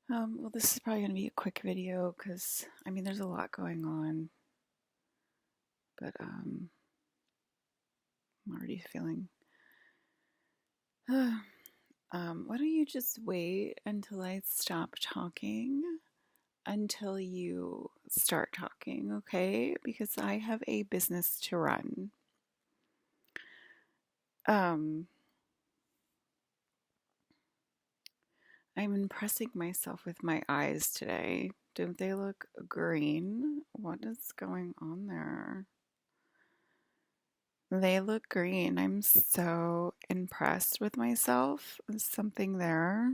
Well, this is probably going to be a quick video because, there's a lot going on, but I'm already feeling. Why don't you just wait until I stop talking until you start talking, okay? Because I have a business to run. Um, I'm impressing myself with my eyes today. Don't they look green? What is going on there? They look green. I'm so impressed with myself. There's something there.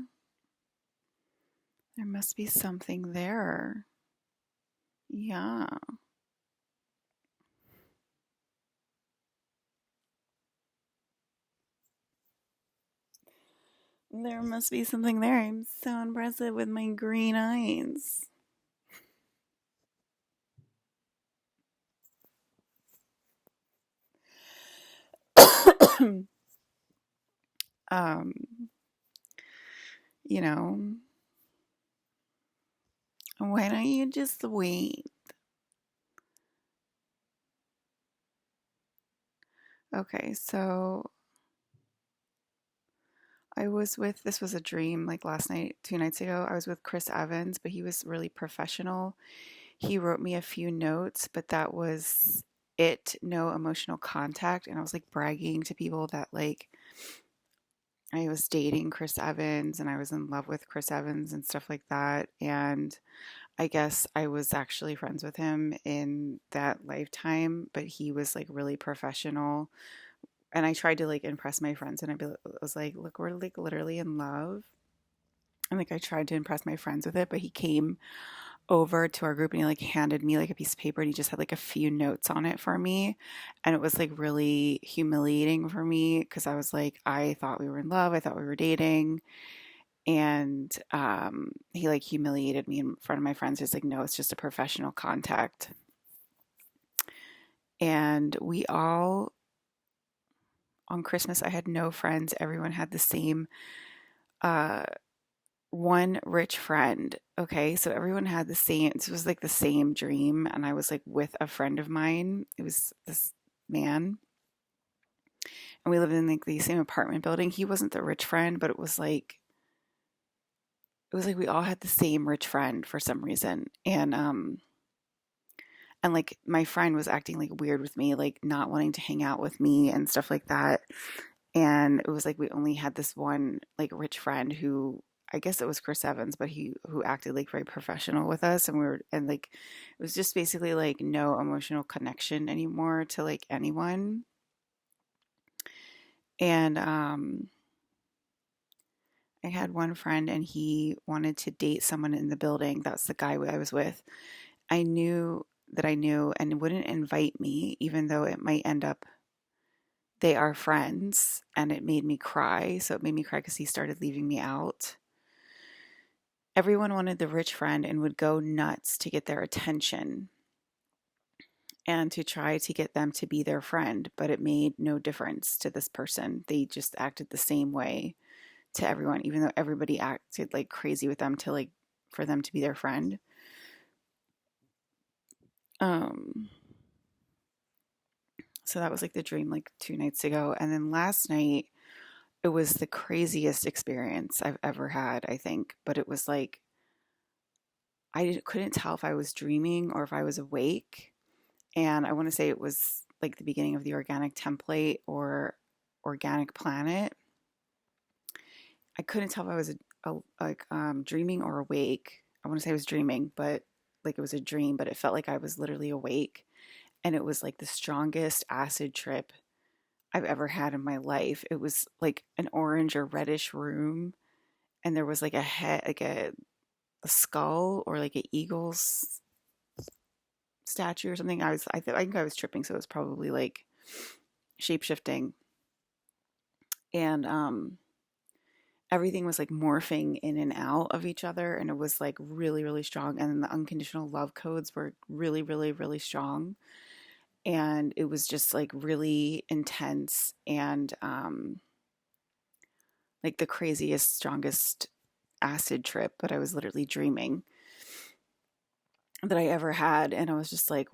There must be something there. Yeah. There must be something there. I'm so impressive with my green eyes. um, you know, why don't you just wait? Okay, so this was a dream like last night, 2 nights ago. I was with Chris Evans, but he was really professional. He wrote me a few notes, but that was it. No emotional contact. And I was like bragging to people that like I was dating Chris Evans and I was in love with Chris Evans and stuff like that. And I guess I was actually friends with him in that lifetime, but he was like really professional. And I tried to like impress my friends and I was like, look, we're like literally in love. And like I tried to impress my friends with it, but he came over to our group and he like handed me like a piece of paper and he just had like a few notes on it for me. And it was like really humiliating for me because I was like, I thought we were in love. I thought we were dating. And he like humiliated me in front of my friends. He's like, no, it's just a professional contact. And we all, on Christmas, I had no friends. Everyone had the same uh, one rich friend. Okay, so everyone had the same, this was like the same dream. And I was like with a friend of mine. It was this man. And we lived in like the same apartment building. He wasn't the rich friend, but it was like we all had the same rich friend for some reason. And like my friend was acting like weird with me, like not wanting to hang out with me and stuff like that. And it was like we only had this one like rich friend who I guess it was Chris Evans, but he who acted like very professional with us, and we were and like it was just basically like no emotional connection anymore to like anyone. And I had one friend and he wanted to date someone in the building. That's the guy I was with. I knew that I knew and wouldn't invite me, even though it might end up they are friends. And it made me cry. So it made me cry because he started leaving me out. Everyone wanted the rich friend and would go nuts to get their attention and to try to get them to be their friend. But it made no difference to this person. They just acted the same way to everyone, even though everybody acted like crazy with them to like for them to be their friend. Um, so that was like the dream like 2 nights ago. And then last night, it was the craziest experience I've ever had, I think. But it was like, couldn't tell if I was dreaming or if I was awake. And I want to say it was like the beginning of the organic template or organic planet. I couldn't tell if I was dreaming or awake. I want to say I was dreaming, but like it was a dream, but it felt like I was literally awake. And it was like the strongest acid trip I've ever had in my life. It was like an orange or reddish room, and there was like a head, like a skull or like an eagle's statue or something. I think I was tripping, so it was probably like shape shifting, and everything was like morphing in and out of each other, and it was like really, really strong. And then the unconditional love codes were really, really, really strong, and it was just like really intense and like the craziest, strongest acid trip, but I was literally dreaming that I ever had. And I was like,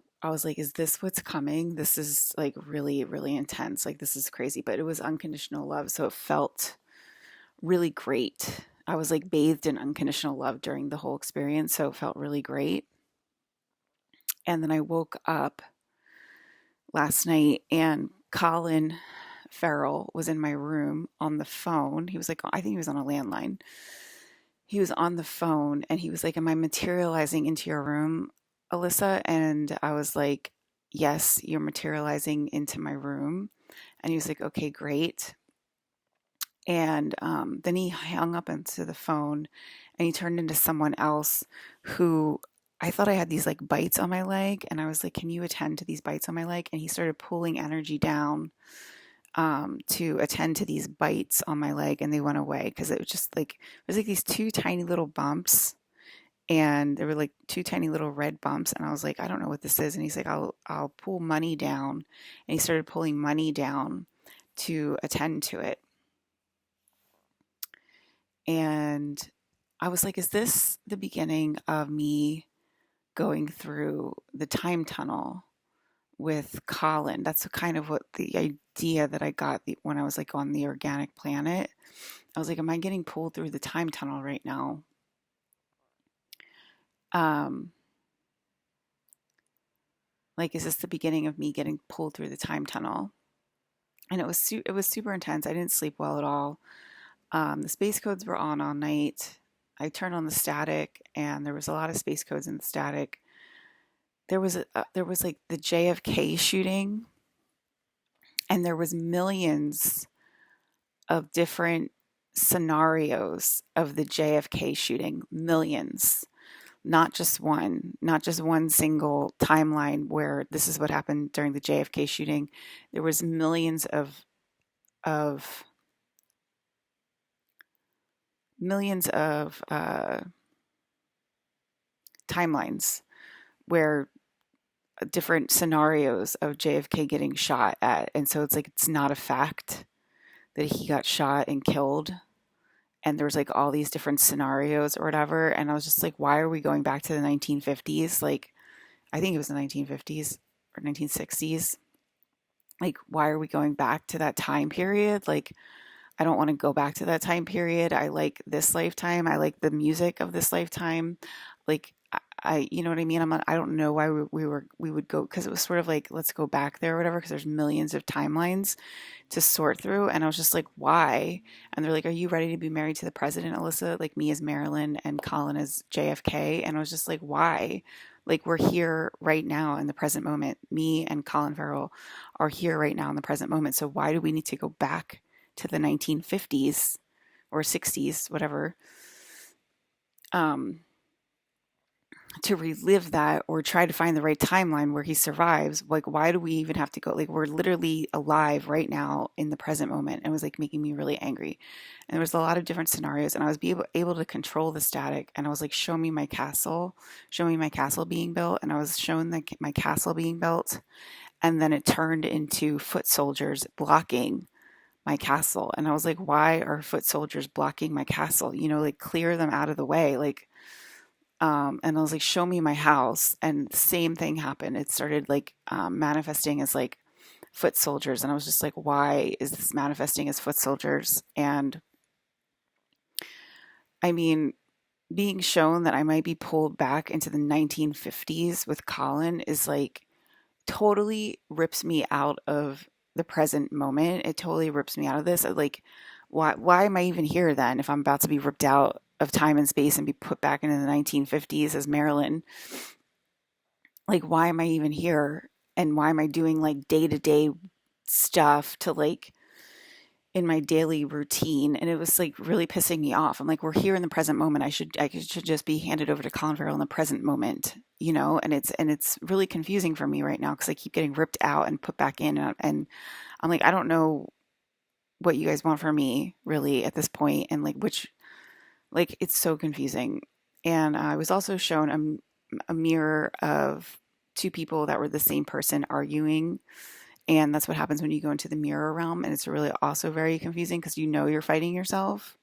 is this what's coming? This is like really, really intense. Like, this is crazy. But it was unconditional love. So it felt really great. I was like bathed in unconditional love during the whole experience. So it felt really great. And then I woke up last night and Colin Farrell was in my room on the phone. He was like, I think he was on a landline. He was on the phone and he was like, am I materializing into your room, Alyssa? And I was like, yes, you're materializing into my room. And he was like, okay, great. And then he hung up into the phone and he turned into someone else who I thought I had these like bites on my leg. And I was like, can you attend to these bites on my leg? And he started pulling energy down to attend to these bites on my leg, and they went away because it was like these two tiny little bumps, and there were like two tiny little red bumps, and I was like, I don't know what this is, and he's like, I'll pull money down, and he started pulling money down to attend to it, and I was like, is this the beginning of me going through the time tunnel with Colin? That's kind of what the idea that I got when I was like on the organic planet. I was like, am I getting pulled through the time tunnel right now? Um, like, is this the beginning of me getting pulled through the time tunnel? And it was super intense. I didn't sleep well at all. The space codes were on all night. I turned on the static, and there was a lot of space codes in the static. There was like the JFK shooting, and there was millions of different scenarios of the JFK shooting, millions, not just one single timeline where this is what happened during the JFK shooting. There was of millions of timelines where different scenarios of JFK getting shot at, and so it's like it's not a fact that he got shot and killed, and there was like all these different scenarios or whatever, and I was just like, why are we going back to the 1950s? Like, I think it was the 1950s or 1960s. Like, why are we going back to that time period? Like, I don't want to go back to that time period. I like this lifetime. I like the music of this lifetime. Like, you know what I mean? I don't know why we would go, because it was sort of like, let's go back there or whatever, because there's millions of timelines to sort through. And I was just like, why? And they're like, are you ready to be married to the president, Alyssa? Like, me as Marilyn and Colin as JFK. And I was just like, why? Like, we're here right now in the present moment. Me and Colin Farrell are here right now in the present moment. So why do we need to go back to the 1950s or 60s, whatever, to relive that or try to find the right timeline where he survives? Like, why do we even have to go? Like, we're literally alive right now in the present moment. And it was like making me really angry. And there was a lot of different scenarios, and I was able to control the static. And I was like, show me my castle being built. And I was shown my castle being built. And then it turned into foot soldiers blocking my castle. And I was like, why are foot soldiers blocking my castle? You know, like, clear them out of the way. Like, and I was like, show me my house. And the same thing happened. It started like manifesting as like foot soldiers. And I was just like, why is this manifesting as foot soldiers? And I mean, being shown that I might be pulled back into the 1950s with Colin is like totally rips me out of the present moment. It totally rips me out of this. Like, why am I even here then if I'm about to be ripped out of time and space and be put back into the 1950s as Marilyn? Like, why am I even here? And why am I doing like day-to-day stuff to like in my daily routine? And it was like really pissing me off. I'm like, we're here in the present moment. I should just be handed over to Colin Farrell in the present moment, you know? And it's really confusing for me right now because I keep getting ripped out and put back in, and I'm like, I don't know what you guys want from me really at this point, and like like, it's so confusing. And I was also shown a mirror of two people that were the same person arguing. And that's what happens when you go into the mirror realm. And it's really also very confusing because you know you're fighting yourself.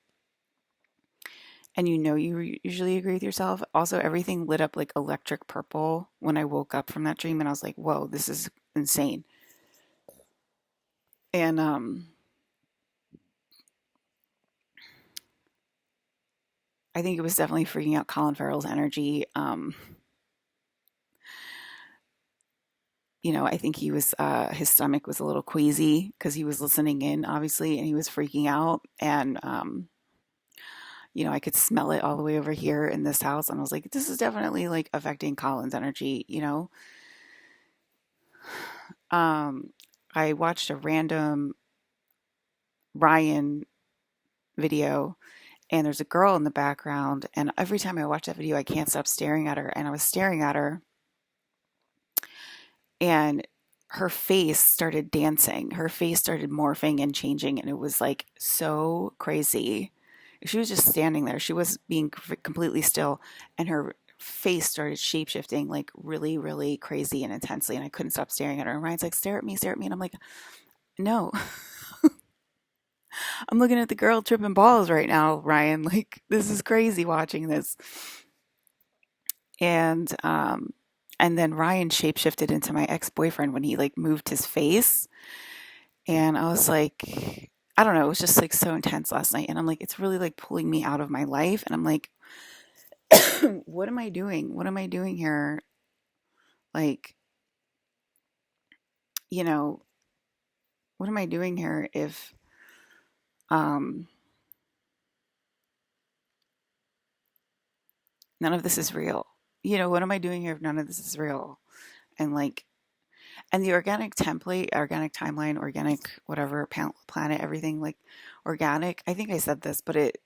and you usually agree with yourself. Also, everything lit up like electric purple when I woke up from that dream, and I was like, "Whoa, this is insane." And I think it was definitely freaking out Colin Farrell's energy. I think he was his stomach was a little queasy because he was listening in, obviously, and he was freaking out. And I could smell it all the way over here in this house, and I was like, "This is definitely like affecting Colin's energy." Um, I watched a random Ryan video, and there's a girl in the background, and every time I watch that video, I can't stop staring at her. And I was staring at her, and her face started dancing. Her face started morphing and changing, and it was like so crazy. She was just standing there. She was being completely still, and her face started shape shifting like really, really crazy and intensely. And I couldn't stop staring at her. And Ryan's like, stare at me, stare at me. And I'm like, no, I'm looking at the girl tripping balls right now, Ryan. Like, this is crazy watching this. And, and then Ryan shapeshifted into my ex-boyfriend when he like moved his face. And I was like, I don't know, it was just like so intense last night. And I'm like, it's really like pulling me out of my life. And I'm like, what am I doing? What am I doing here? Like, you know, what am I doing here if um none of this is real? What am I doing here if none of this is real? And like, and the organic template, organic timeline, organic whatever, planet, everything like organic. I think I said this, but it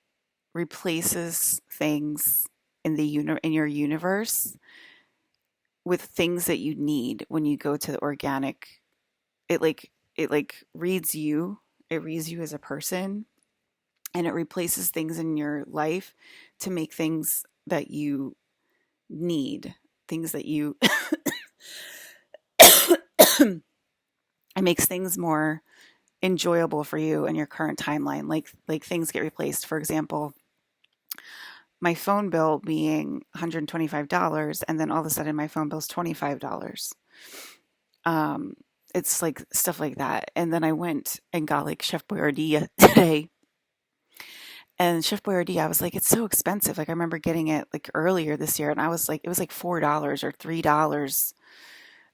replaces things in your universe with things that you need when you go to the organic. It like reads you. It reads you as a person, and it replaces things in your life to make things that you need, things that you it makes things more enjoyable for you in your current timeline. Like things get replaced. For example, my phone bill being $125, and then all of a sudden my phone bill's $25. Um, it's like stuff like that. And then I went and got like Chef Boyardee today. And Chef Boyardee, I was like, it's so expensive. Like I remember getting it like earlier this year, and I was like, it was like $4 or $3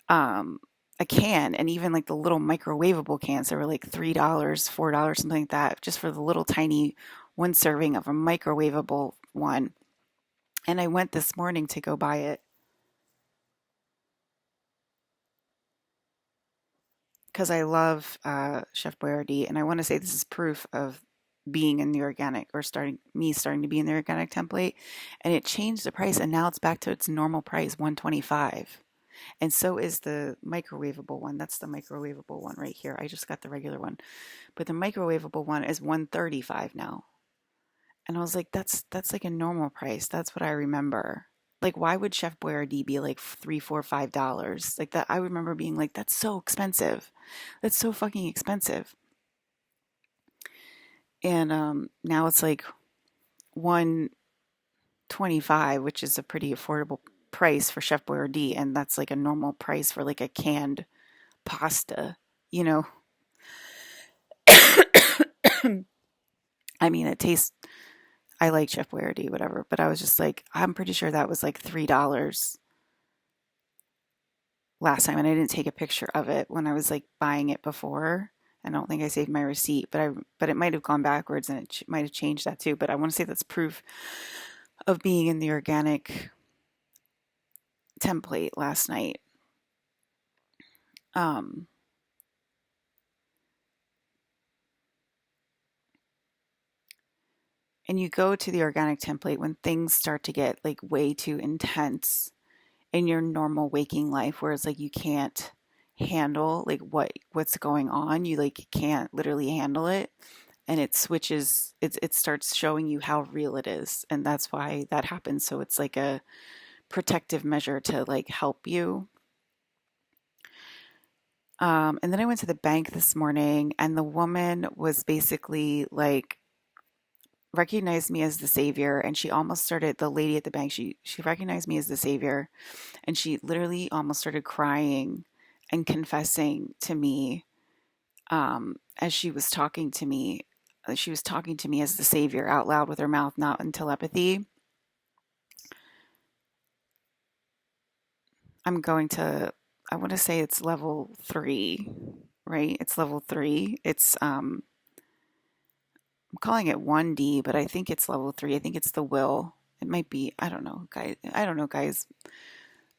um, a can. And even like the little microwavable cans, they were like $3, $4, something like that, just for the little tiny one serving of a microwavable one. And I went this morning to go buy it because I love Chef Boyardee, and I want to say this is proof of being in the organic, or starting to be in the organic template. And it changed the price, and now it's back to its normal price, 125. And so is the microwavable one. That's the microwavable one right here. I just got the regular one, but the microwavable one is 135 now. And I was like, that's like a normal price. That's what I remember. Like, why would Chef Boyardee be like $3, $4, $5? Like that, I remember being like, that's so expensive. That's so fucking expensive. And now it's like 125, which is a pretty affordable price for Chef Boyardee, and that's like a normal price for like a canned pasta. You know, I mean, it tastes. I like Chef Boyardee, whatever, but I was just like, I'm pretty sure that was like $3 last time, and I didn't take a picture of it when I was like buying it before. I don't think I saved my receipt, but it might have gone backwards, and it might have changed that too. But I want to say that's proof of being in the organic template last night. Um, and you go to the organic template when things start to get like way too intense in your normal waking life, where it's like you can't handle like what's going on. You like can't literally handle it, and it starts showing you how real it is, and that's why that happens. So it's like a protective measure to like help you. And then I went to the bank this morning, and the woman was basically like, recognized me as the savior, and she almost started, the lady at the bank, she recognized me as the savior, and she literally almost started crying and confessing to me, as she was talking to me. She was talking to me as the savior out loud with her mouth, not in telepathy. I'm going to, I want to say it's level 3, right? It's level 3. I'm calling it 1D, but I think it's level 3. I think it's the will. It might be, I don't know, guys. I don't know, guys.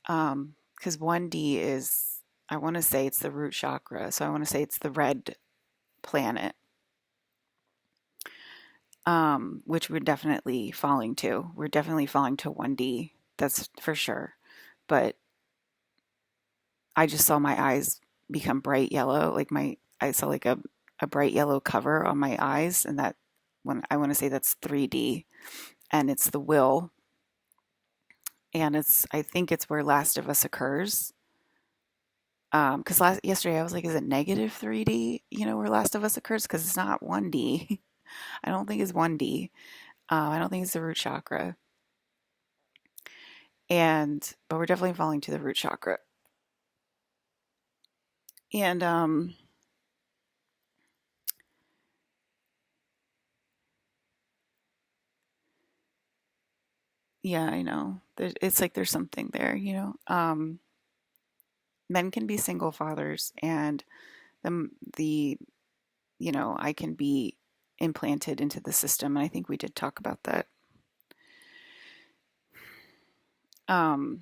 Because 1D is, I want to say it's the root chakra. So I want to say it's the red planet, which we're definitely falling to. We're definitely falling to 1D. That's for sure. But I just saw my eyes become bright yellow. I saw like a bright yellow cover on my eyes. And that, when I want to say that's 3D, and it's the will. And I think it's where Last of Us occurs. Because yesterday I was like, is it negative 3D? Where Last of Us occurs, because it's not 1D. I don't think it's 1D. I don't think it's the root chakra. But we're definitely falling to the root chakra. And yeah, I know. It's like there's something there. Men can be single fathers, and the I can be implanted into the system, and I think we did talk about that. Um,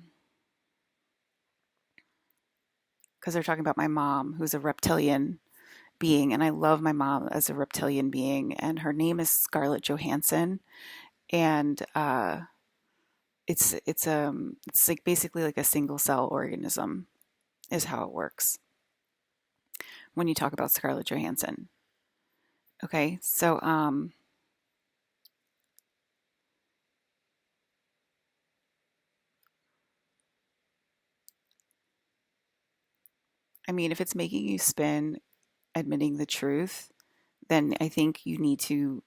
because they're talking about my mom, who's a reptilian being, and I love my mom as a reptilian being, and her name is Scarlett Johansson, and it's like basically like a single cell organism is how it works when you talk about Scarlett Johansson. Okay, so I mean, if it's making you spin admitting the truth, then I think you need to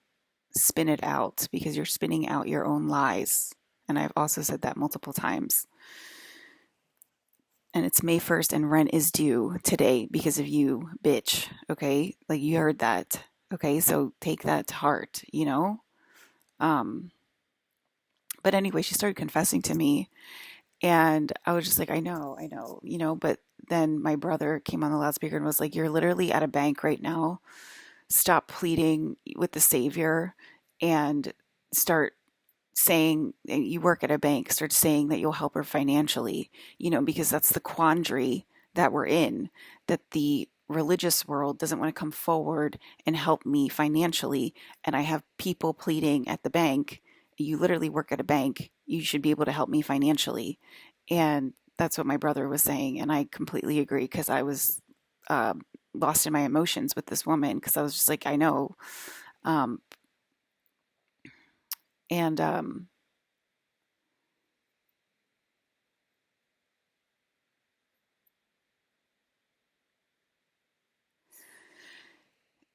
spin it out, because you're spinning out your own lies. And I've also said that multiple times. And it's May 1st, and rent is due today because of you, bitch. Okay? Like, you heard that. Okay? So take that to heart. Um, but anyway, she started confessing to me, and I was just like, I know. But then my brother came on the loudspeaker and was like, you're literally at a bank right now. Stop pleading with the savior and start saying, you work at a bank, start saying that you'll help her financially, because that's the quandary that we're in, that the religious world doesn't want to come forward and help me financially. And I have people pleading at the bank. You literally work at a bank. You should be able to help me financially. And that's what my brother was saying. And I completely agree, because I was uh, lost in my emotions with this woman, because I was just like, I know. Um, and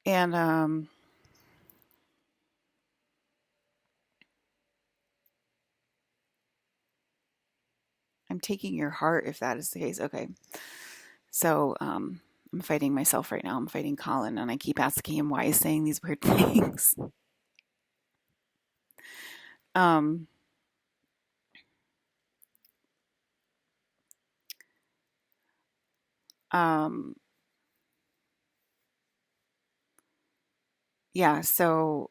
and I'm taking your heart, if that is the case. Okay. So I'm fighting myself right now. I'm fighting Colin, and I keep asking him why he's saying these weird things. um, um, yeah, so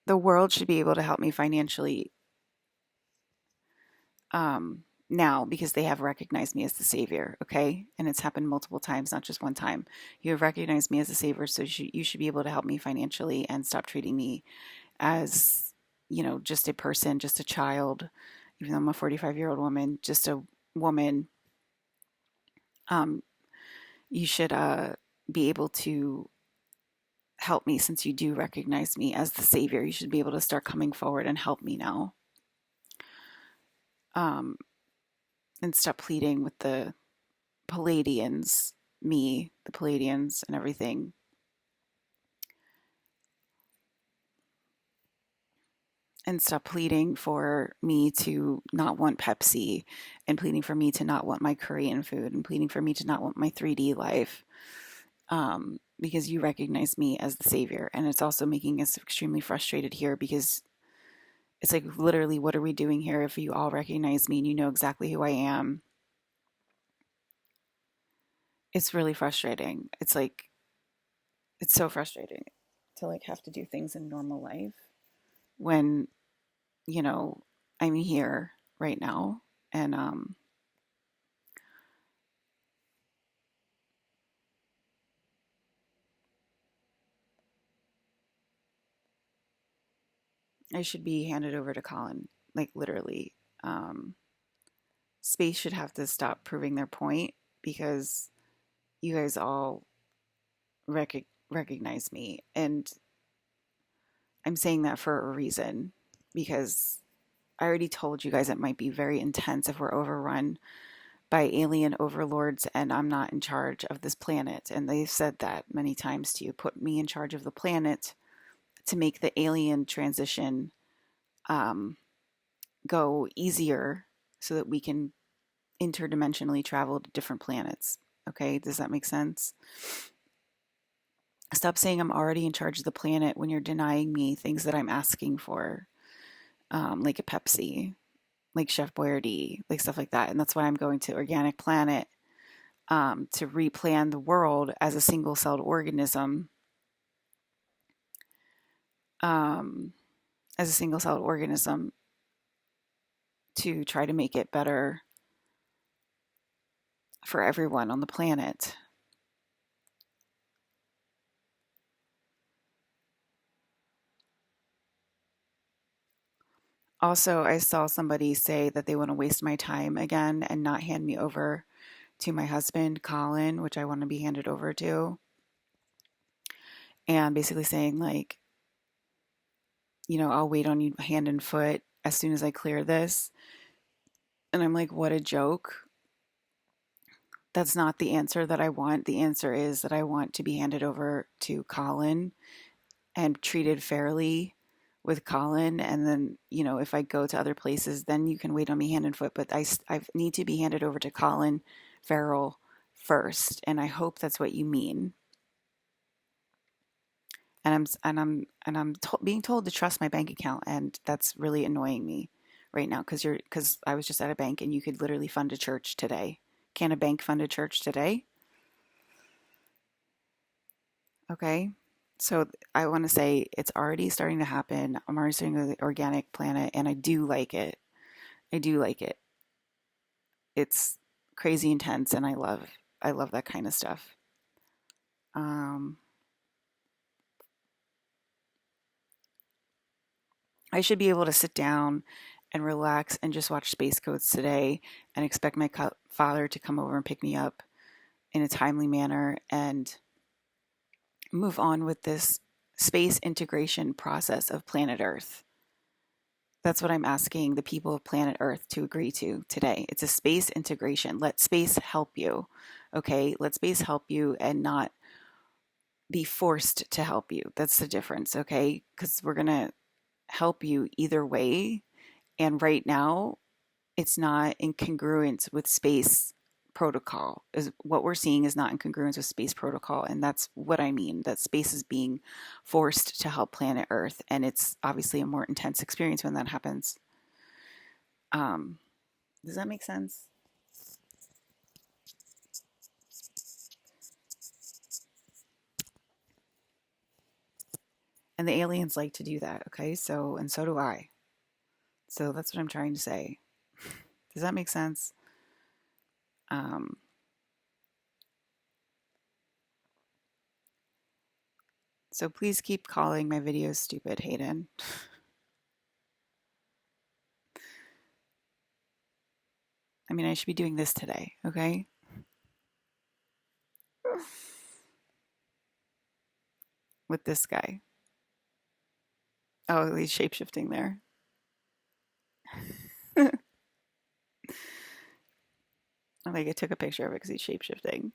the world should be able to help me financially now, because they have recognized me as the savior. Okay. And it's happened multiple times, not just one time. You have recognized me as a savior, so you should be able to help me financially and stop treating me as, just a person, just a child, even though I'm a 45-year-old woman, just a woman. Um, you should be able to help me, since you do recognize me as the savior. You should be able to start coming forward and help me now, um, and stop pleading with the Palladians, the Palladians, and everything. and stop pleading for me to not want Pepsi, and pleading for me to not want my Korean food, and pleading for me to not want my 3D life, because you recognize me as the savior. And it's also making us extremely frustrated here because it's like, literally, what are we doing here if you all recognize me and you know exactly who I am? It's really frustrating. It's like, it's so frustrating to like have to do things in normal life when, you know, I'm here right now. And I should be handed over to Colin, like literally. Um, Space should have to stop proving their point because you guys all recognize me. And I'm saying that for a reason because I already told you guys it might be very intense if we're overrun by alien overlords and I'm not in charge of this planet. And they've said that many times to you. Put me in charge of the planet to make the alien transition um, go easier so that we can interdimensionally travel to different planets. Okay, does that make sense? Stop saying I'm already in charge of the planet when you're denying me things that I'm asking for, like a Pepsi, like Chef Boyardee, like stuff like that. And that's why I'm going to Organic Planet, to replan the world as a single celled organism, um, as a single celled organism to try to make it better for everyone on the planet. Also, I saw somebody say that they want to waste my time again and not hand me over to my husband, Colin, which I want to be handed over to. And basically saying, like, I'll wait on you hand and foot as soon as I clear this. And I'm like, what a joke. That's not the answer that I want. The answer is that I want to be handed over to Colin and treated fairly with Colin. And then, if I go to other places, then you can wait on me hand and foot. But I need to be handed over to Colin Farrell first. And I hope that's what you mean. And I'm being told to trust my bank account, and that's really annoying me right now because I was just at a bank and you could literally fund a church today. Can a bank fund a church today? Okay. So I want to say it's already starting to happen. I'm already starting with the Organic Planet, and I do like it. I do like it. It's crazy intense, and I love that kind of stuff. Um, I should be able to sit down and relax and just watch Space Codes today and expect my father to come over and pick me up in a timely manner and move on with this space integration process of planet Earth. That's what I'm asking the people of planet Earth to agree to today. It's a space integration. Let space help you. Okay? Let space help you and not be forced to help you. That's the difference. Okay? Because we're going to help you either way. And right now, it's not in congruence with space protocol. Is what we're seeing is not in congruence with space protocol, and that's what I mean, that space is being forced to help planet Earth, and it's obviously a more intense experience when that happens. um does that make sense? And the aliens like to do that. Okay, so, and so do I. So that's what I'm trying to say. Does that make sense? um so please keep calling my videos stupid, Hayden. I mean, I should be doing this today. Okay. With this guy. Oh, he's shapeshifting there. I think I took a picture of it because he's shapeshifting.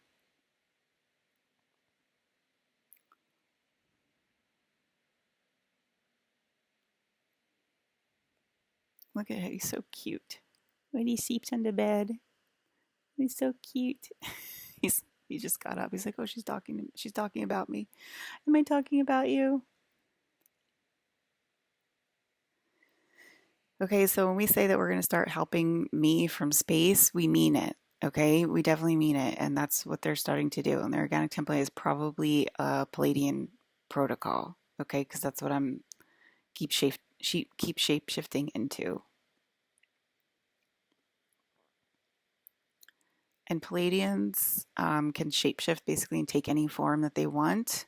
Look at him. He's so cute. When he sleeps on the bed, he's so cute. He just got up. He's like, oh, she's talking about me. Am I talking about you? Okay, so when we say that we're going to start helping me from space, we mean it. Okay, we definitely mean it, and that's what they're starting to do. And their organic template is probably a Palladian protocol. Okay, because that's what I'm keep shape shifting into. And Palladians can shapeshift basically and take any form that they want.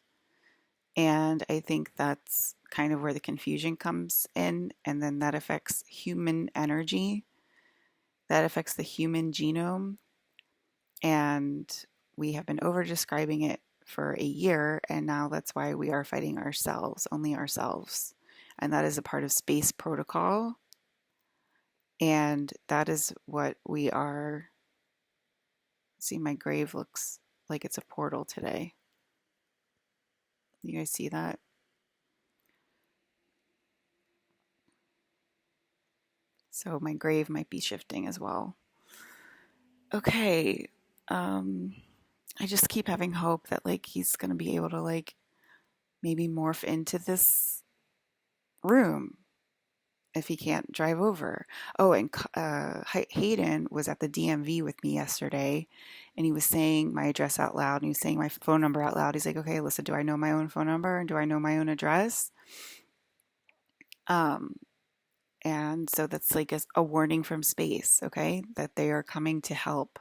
And I think that's kind of where the confusion comes in. And then that affects human energy, that affects the human genome. And we have been over describing it for a year. And now that's why we are fighting ourselves, only ourselves. And that is a part of space protocol. And that is what we are. See, my grave looks like it's a portal today. You guys see that? So my grave might be shifting as well. Okay. I just keep having hope that like he's gonna be able to like maybe morph into this room if he can't drive over. Oh, and Hayden was at the DMV with me yesterday, and he was saying my address out loud, and he was saying my phone number out loud. He's like, okay, listen, do I know my own phone number and do I know my own address? Um, and so that's like a warning from space, okay, that they are coming to help.